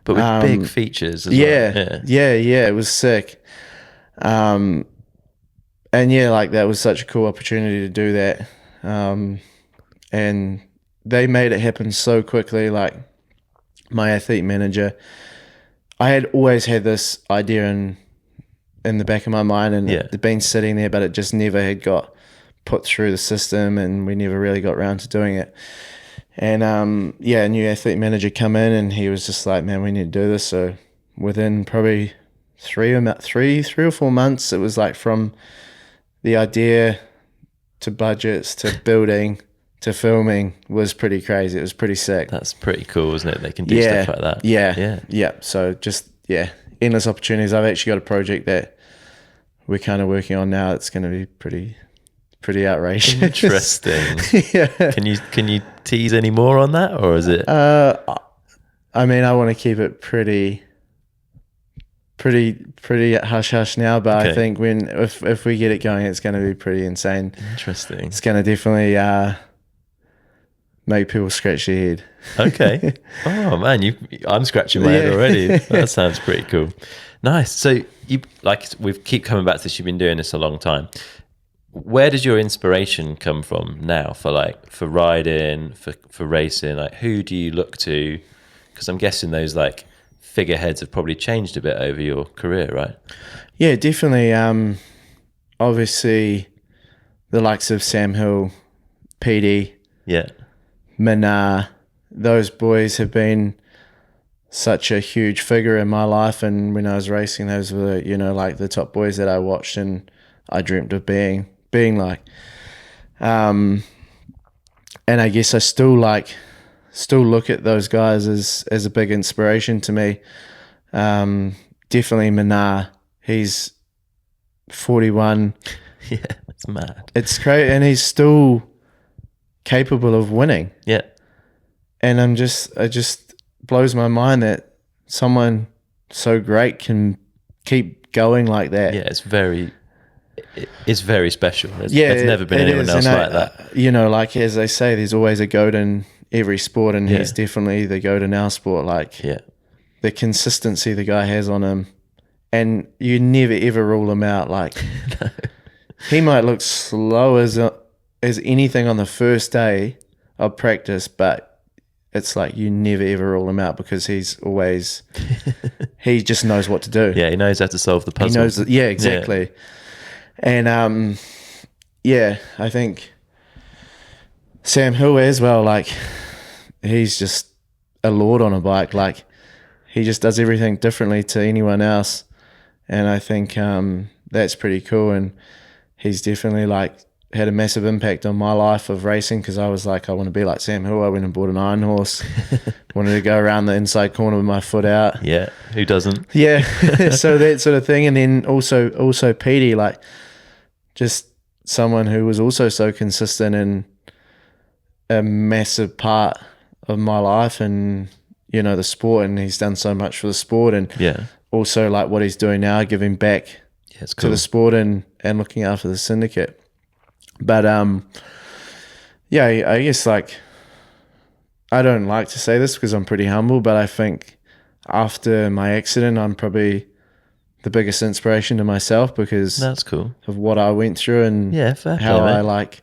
but with big features as well. Yeah, it was sick. And like that was such a cool opportunity to do that. And they made it happen so quickly. Like my athlete manager, I had always had this idea in the back of my mind, and it'd been sitting there, but it just never had got put through the system, and we never really got around to doing it. And a new athlete manager come in, and he was just like, man, we need to do this. So within probably 3 or 4 months, it was like from the idea to budgets to building to filming was pretty crazy. It was pretty sick. That's pretty cool, isn't it? They can do stuff like that. Yeah. So just endless opportunities. I've actually got a project that we're kind of working on now. It's going to be pretty outrageous. Interesting. Can you tease any more on that, or is it? I mean, I want to keep it pretty hush hush now, but I think if we get it going, it's going to be pretty insane. Interesting. It's going to definitely make people scratch their head. Okay. Oh man, I'm scratching my head already. That sounds pretty cool. Nice. So we keep coming back to this. You've been doing this a long time. Where does your inspiration come from now for riding, for racing? Like, who do you look to? Because I'm guessing those like figureheads have probably changed a bit over your career, right? Yeah, definitely. Obviously, the likes of Sam Hill, PD, Yeah. Minar, those boys have been such a huge figure in my life. And when I was racing, those were, like the top boys that I watched and I dreamt of being like. And I guess I still look at those guys as a big inspiration to me. Definitely Minar. He's 41. Yeah, it's mad. It's crazy, and he's still capable of winning. Yeah. And it just blows my mind that someone so great can keep going like that. Yeah, it's very special. There's It never been anyone is. else And like that. Like as they say, there's always a GOAT in every sport, and he's definitely the GOAT in our sport. Like the consistency the guy has on him, and you never ever rule him out. Like No. he might look slow as anything on the first day of practice, but it's like you never ever rule him out because he's always he just knows what to do. Yeah, he knows how to solve the puzzle. He knows, exactly. And I think Sam Hill as well. Like he's just a lord on a bike. Like he just does everything differently to anyone else, and I think that's pretty cool. And he's definitely had a massive impact on my life of racing because I was like, I want to be like Sam Hill. I went and bought an iron horse, wanted to go around the inside corner with my foot out. Yeah, who doesn't? Yeah, so that sort of thing. And then also Petey, just someone who was also so consistent and a massive part of my life and, the sport. And he's done so much for the sport. And also what he's doing now, giving back it's to cool. the sport and looking after the syndicate. But I guess I don't like to say this because I'm pretty humble, but I think after my accident, I'm probably the biggest inspiration to myself because That's cool. of what I went through and fair how play, I mate.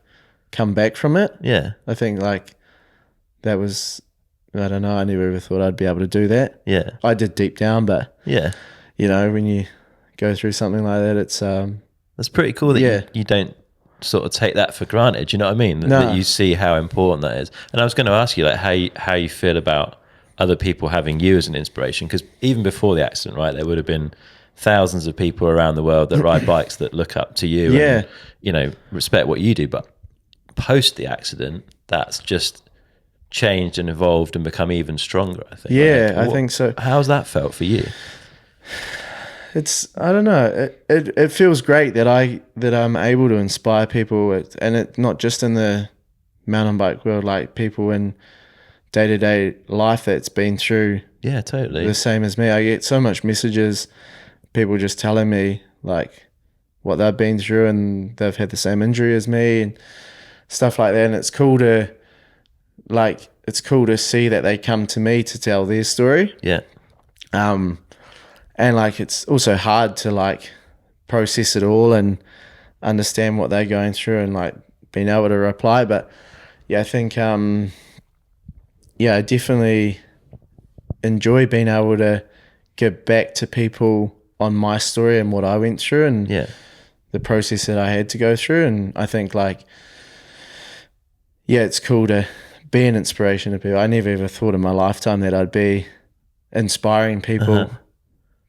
come back from it. Yeah. I think that was, I don't know, I never ever thought I'd be able to do that. Yeah. I did deep down, but Yeah. when you go through something like that, it's That's pretty cool that you don't sort of take that for granted. Do you know what I mean? That you see how important that is. And I was going to ask you how you feel about other people having you as an inspiration, because even before the accident, right, there would have been thousands of people around the world that ride bikes that look up to you and respect what you do. But post the accident, that's just changed and evolved and become even stronger, I think. I think so. How's that felt for you? I don't know. It feels great that I'm able to inspire people, and it not just in the mountain bike world, people in day-to-day life that's been through totally the same as me. I get so much messages, people just telling me what they've been through and they've had the same injury as me and stuff like that. And it's cool to see that they come to me to tell their story. Yeah. And it's also hard to process it all and understand what they're going through and being able to reply. But I think I definitely enjoy being able to give back to people on my story and what I went through and the process that I had to go through. And I think it's cool to be an inspiration to people. I never ever thought in my lifetime that I'd be inspiring people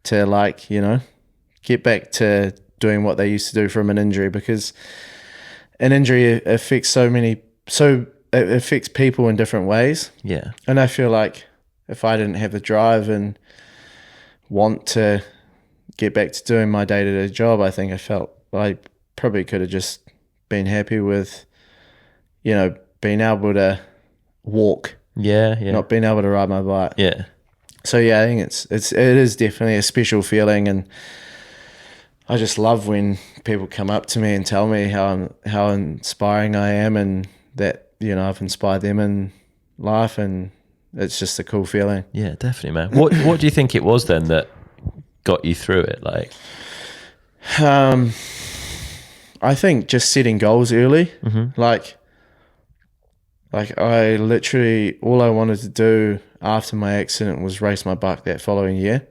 to get back to doing what they used to do from an injury, because an injury affects it affects people in different ways. Yeah. And I feel like if I didn't have the drive and want to get back to doing my day-to-day job, I think I felt I probably could have just been happy with, being able to walk, not being able to ride my bike. Yeah. So I think it is definitely a special feeling, and I just love when people come up to me and tell me how inspiring I am, and that I've inspired them in life, and it's just a cool feeling. Yeah, definitely, man. What do you think it was then that got you through it? I think just setting goals early, Like I literally, all I wanted to do after my accident was race my bike that following year.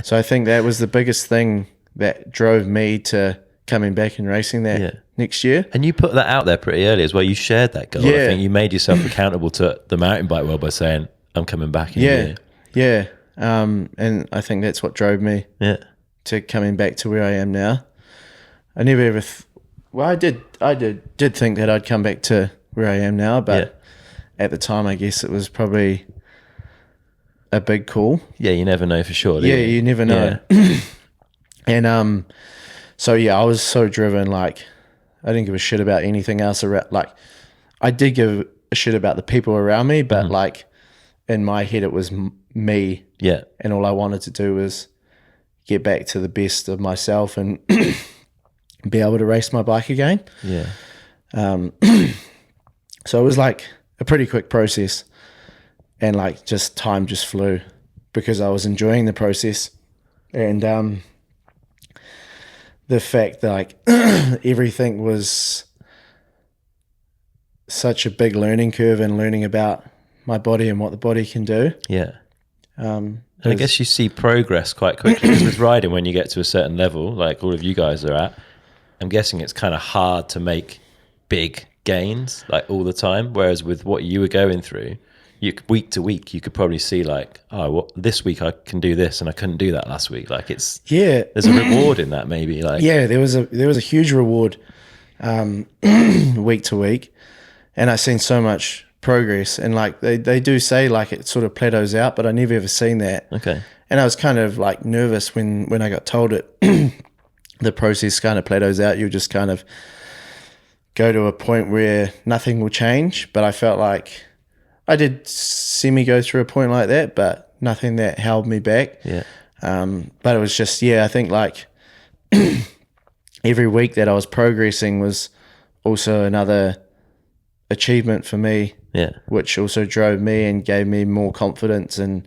So I think that was the biggest thing that drove me to coming back and racing that Yeah. next year. And you put that out there pretty early as well. You shared that goal. I Yeah. think you made yourself accountable to the mountain bike world by saying, I'm coming back in a year. Yeah. And I think that's what drove me Yeah. to coming back to where I am now. I never ever, I did think that I'd come back to where I am now, but at the time, I guess it was probably a big call. Yeah, you never know for sure, do you? You never know. Yeah. And so yeah, I was so driven. Like, I didn't give a shit about anything else around. Like, I did give a shit about the people around me, but like in my head, it was me. Yeah. And all I wanted to do was get back to the best of myself and be able to race my bike again. Yeah. So it was like a pretty quick process, and like just time just flew because I was enjoying the process. And the fact that like everything was such a big learning curve and learning about my body and what the body can do. Yeah. And I guess you see progress quite quickly because with riding, when you get to a certain level, like all of you guys are at, I'm guessing it's kind of hard to make big gains like all the time. Whereas with what you were going through, week to week, you could probably see like, oh, well, this week I can do this and I couldn't do that last week. Like there's a reward in that maybe. Like there was a huge reward week to week, and I've seen so much progress. And like they do say like it sort of plateaus out, but I never ever seen that. Okay. And I was kind of like nervous when I got told it. The process kind of plateaus out. You'll just kind of go to a point where nothing will change. But I felt like I did go through a point like that, but nothing that held me back. Yeah. But it was just, I think like every week that I was progressing was also another achievement for me. Yeah. Which also drove me and gave me more confidence in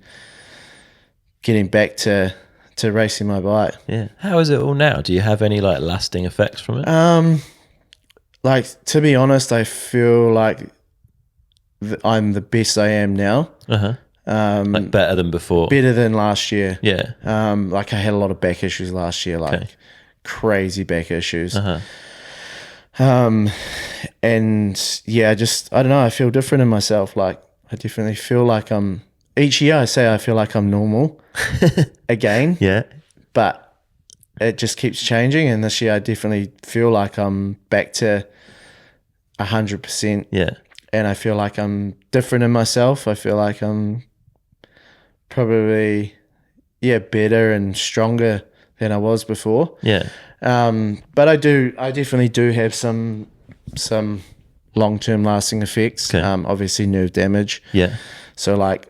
getting back to racing my bike. Yeah. How is it all now? Do you have any like lasting effects from it? Like, to be honest, I feel like I'm the best I am now. Like better than before. Better than last year. Yeah. Like I had a lot of back issues last year, like crazy back issues. And yeah, I don't know, I feel different in myself. Like I definitely feel like each year I say I feel like I'm normal again. Yeah. But it just keeps changing, and this year I definitely feel like I'm back to 100%. Yeah. And I feel like I'm different in myself. I feel like I'm probably, better and stronger than I was before. Yeah. But I definitely do have some long-term lasting effects. Okay. Obviously nerve damage. Yeah. So like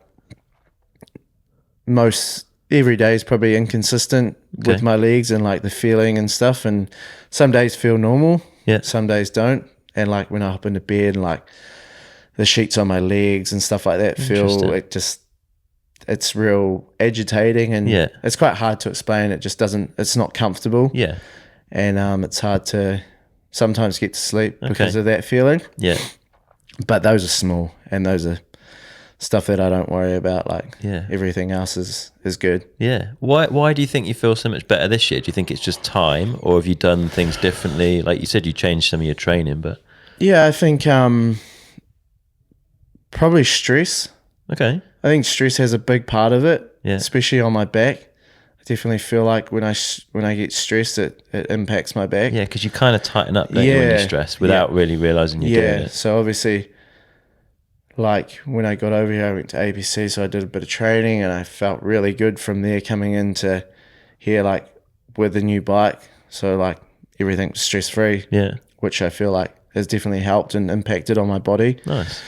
every day is probably inconsistent with my legs and like the feeling and stuff. And some days feel normal. Yeah. Some days don't. And like when I hop into bed and like the sheets on my legs and stuff like that it's real agitating, and it's quite hard to explain. It's not comfortable. Yeah. And it's hard to sometimes get to sleep because of that feeling. Yeah. But those are small, and those are stuff that I don't worry about. Like everything else is good. Yeah. Why do you think you feel so much better this year? Do you think it's just time, or have you done things differently? Like you said, you changed some of your training, but yeah, I think probably stress. Okay. I think stress has a big part of it, Yeah. especially on my back. I definitely feel like when I get stressed, it impacts my back. Yeah, because you kind of tighten up don't you, when you're stressed without really realizing you're doing it. So obviously, like when I got over here, I went to ABC, so I did a bit of training, and I felt really good from there coming into here, like with the new bike. So like everything was stress free. Yeah. Which I feel like has definitely helped and impacted on my body. Nice.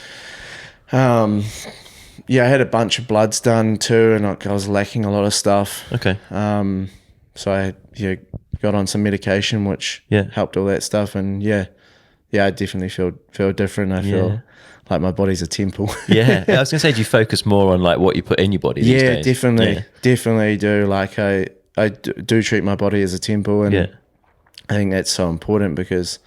I had a bunch of bloods done too, and I was lacking a lot of stuff. Okay. So I got on some medication, which helped all that stuff, and I definitely feel different. I feel like my body's a temple. Yeah. I was gonna say, do you focus more on like what you put in your body these days? Definitely do. Like I do treat my body as a temple, and I think that's so important because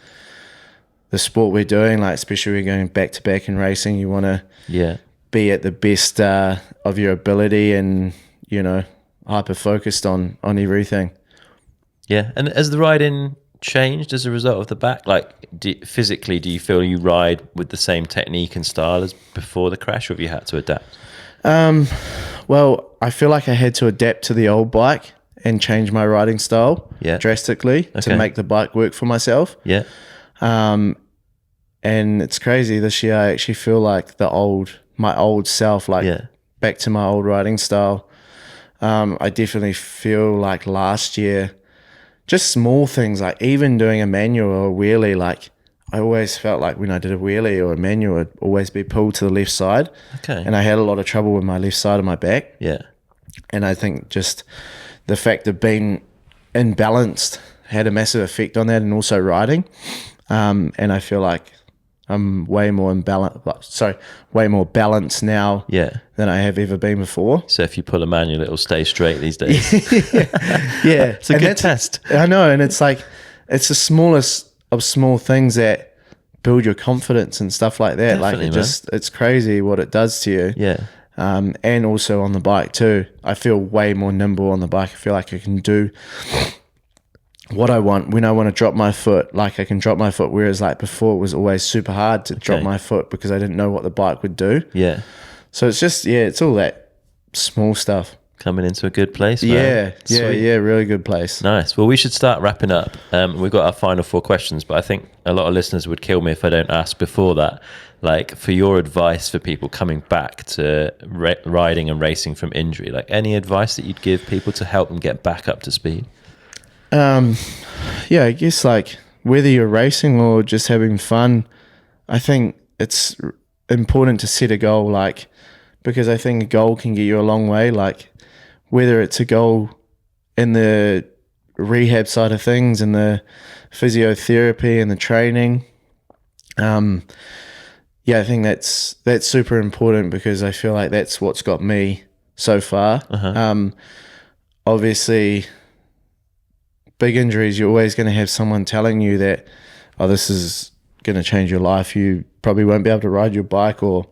the sport we're doing, like especially we're going back to back in racing, you want to Yeah. be at the best of your ability and, you know, hyper focused on everything. Yeah. And has the riding changed as a result of the back? Like, physically, do you feel you ride with the same technique and style as before the crash, or have you had to adapt? Well, I feel like I had to adapt to the old bike and change my riding style drastically to make the bike work for myself. Yeah. And it's crazy. This year, I actually feel like my old self, like back to my old riding style. I definitely feel like last year, just small things, like even doing a manual or a wheelie, like I always felt like when I did a wheelie or a manual, I'd always be pulled to the left side. Okay. And I had a lot of trouble with my left side of my back. Yeah. And I think just the fact of being imbalanced had a massive effect on that, and also riding. And I feel like I'm way more balanced now than I have ever been before. So if you pull a manual, it'll stay straight these days. Yeah. It's a good test. I know. And it's like, it's the smallest of small things that build your confidence and stuff like that. Definitely, like it's crazy what it does to you. Yeah. And also on the bike too. I feel way more nimble on the bike. I feel like I can do what I want when I want to drop my foot. Like I can drop my foot, whereas like before it was always super hard to drop my foot because I didn't know what the bike would do. Yeah. So it's just, it's all that small stuff. Coming into a good place, man. Yeah, really good place. Nice. Well, we should start wrapping up. We've got our final 4 questions, but I think a lot of listeners would kill me if I don't ask before that. Like, for your advice for people coming back to riding and racing from injury, like any advice that you'd give people to help them get back up to speed? I guess like whether you're racing or just having fun, I think it's important to set a goal, like, because I think a goal can get you a long way. Like whether it's a goal in the rehab side of things and the physiotherapy and the training. I think that's super important because I feel like that's what's got me so far. Obviously, big injuries, you're always going to have someone telling you that, oh, this is going to change your life. You probably won't be able to ride your bike or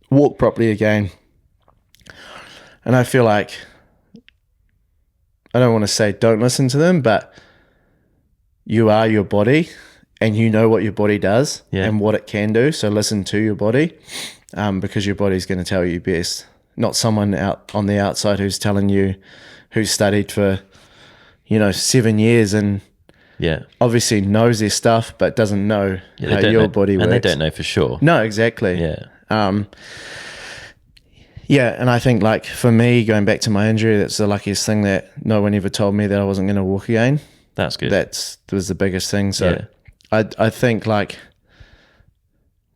walk properly again. And I feel like, I don't want to say don't listen to them, but you are your body and you know what your body does and what it can do. So listen to your body because your body's going to tell you best. Not someone out on the outside who's telling you, who's studied for 7 years and obviously knows their stuff but doesn't know how your body works. And they don't know for sure. No, exactly. And I think like for me, going back to my injury, that's the luckiest thing that no one ever told me that I wasn't going to walk again. That's good. That was the biggest thing. So I think like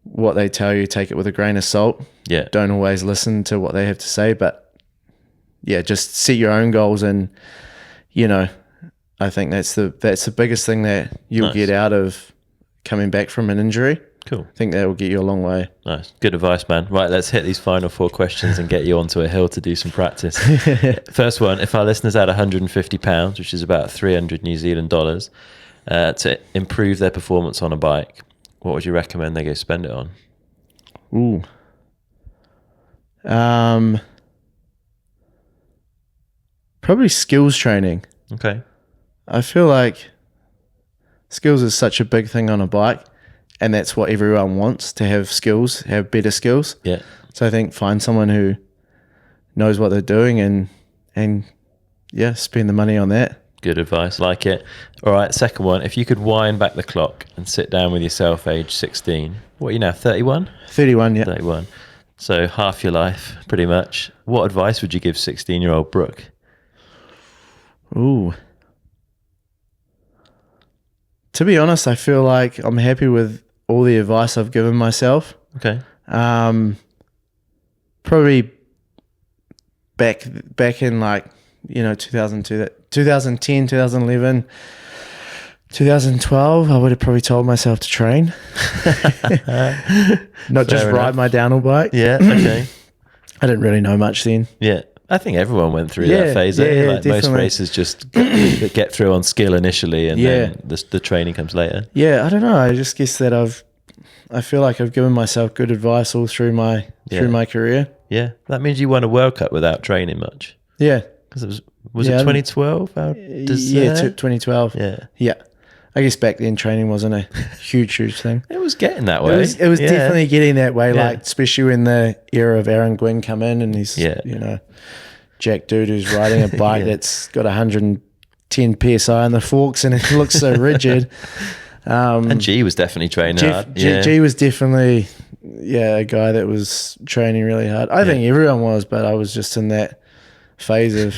what they tell you, take it with a grain of salt. Yeah. Don't always listen to what they have to say, but just set your own goals and, I think that's the biggest thing that you'll get out of coming back from an injury. Cool. I think that will get you a long way. Nice. Good advice, man. Right, let's hit these final 4 questions and get you onto a hill to do some practice. First one, if our listeners had £150, which is about 300 New Zealand dollars, to improve their performance on a bike, what would you recommend they go spend it on? Ooh. Probably skills training. Okay. I feel like skills is such a big thing on a bike, and that's what everyone wants, to have skills, have better skills. Yeah. So I think find someone who knows what they're doing and spend the money on that. Good advice, like it. All right, second one. If you could wind back the clock and sit down with yourself age 16, what are you now, 31? 31, yeah. 31. So half your life, pretty much. What advice would you give 16-year-old Brook? Ooh. To be honest, I feel like I'm happy with all the advice I've given myself. Okay. Probably back in like, 2002, 2010, 2011, 2012, I would have probably told myself to train. Not just ride my downhill bike. Yeah, okay. I didn't really know much then. Yeah. I think everyone went through Yeah, that phase. yeah, Like most definitely. races just get through on skill initially, and then the training comes later. Yeah, I don't know. I just guess that I feel like I've given myself good advice all through my career. Yeah, that means you won a World Cup without training much. Yeah. Because was it 2012? Yeah, 2012. Yeah. Yeah. I guess back then training wasn't a huge thing. It was getting that way. It was definitely getting that way, Yeah. like especially when the era of Aaron Gwynn come in and he's Jack dude who's riding a bike that's got 110 psi on the forks and it looks so rigid. And G was definitely training hard. G was definitely a guy that was training really hard. I think everyone was, but I was just in that phase of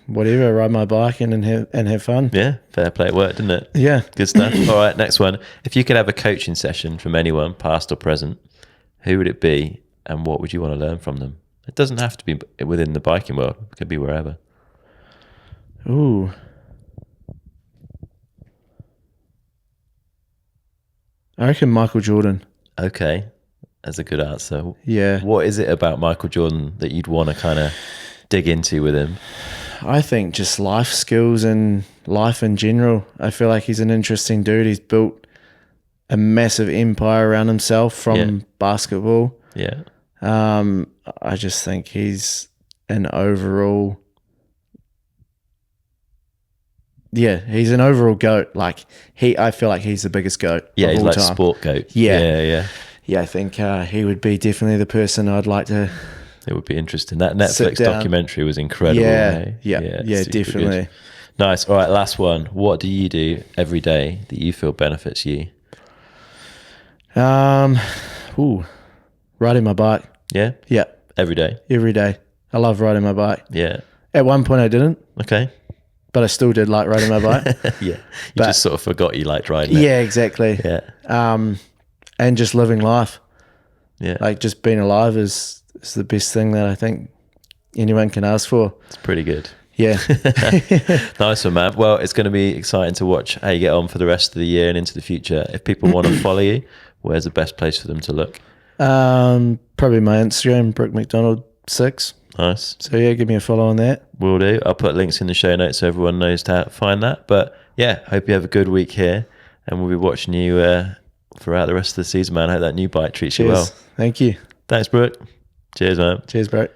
whatever, ride my bike and have fun. Yeah, fair play. It worked, didn't it? Yeah. Good stuff. All right, next one. If you could have a coaching session from anyone, past or present, who would it be and what would you want to learn from them? It doesn't have to be within the biking world. It could be wherever. Ooh. I reckon Michael Jordan. Okay, that's a good answer. Yeah. What is it about Michael Jordan that you'd want to kind of dig into with him? I think just life skills and life in general. I feel like he's an interesting dude. He's built a massive empire around himself from basketball. Yeah. I just think he's an overall he's an overall GOAT. Like I feel like he's the biggest GOAT of he's all like time. sport GOAT. Yeah, I think he would be definitely the person I'd like to. It would be interesting. That Netflix documentary was incredible. Yeah, super definitely. Good. Nice. All right, last one. What do you do every day that you feel benefits you? Riding my bike. Yeah? Yeah. Every day? Every day. I love riding my bike. Yeah. At one point I didn't. Okay. But I still did like riding my bike. You just sort of forgot you liked riding it. Yeah, exactly. Yeah. And just living life. Yeah. Like just being alive is the best thing that I think anyone can ask for. It's pretty good. Yeah. Nice one, man. Well, it's going to be exciting to watch how you get on for the rest of the year and into the future. If people want to follow you, where's the best place for them to look? Probably my Instagram, Brook Macdonald 6. Nice. So yeah, give me a follow on that. Will do. I'll put links in the show notes so everyone knows how to find that. But yeah, hope you have a good week here, and we'll be watching you throughout the rest of the season, man. I hope that new bike treats you well. Thank you. Thanks, Brooke. Cheers, man. Cheers, bro.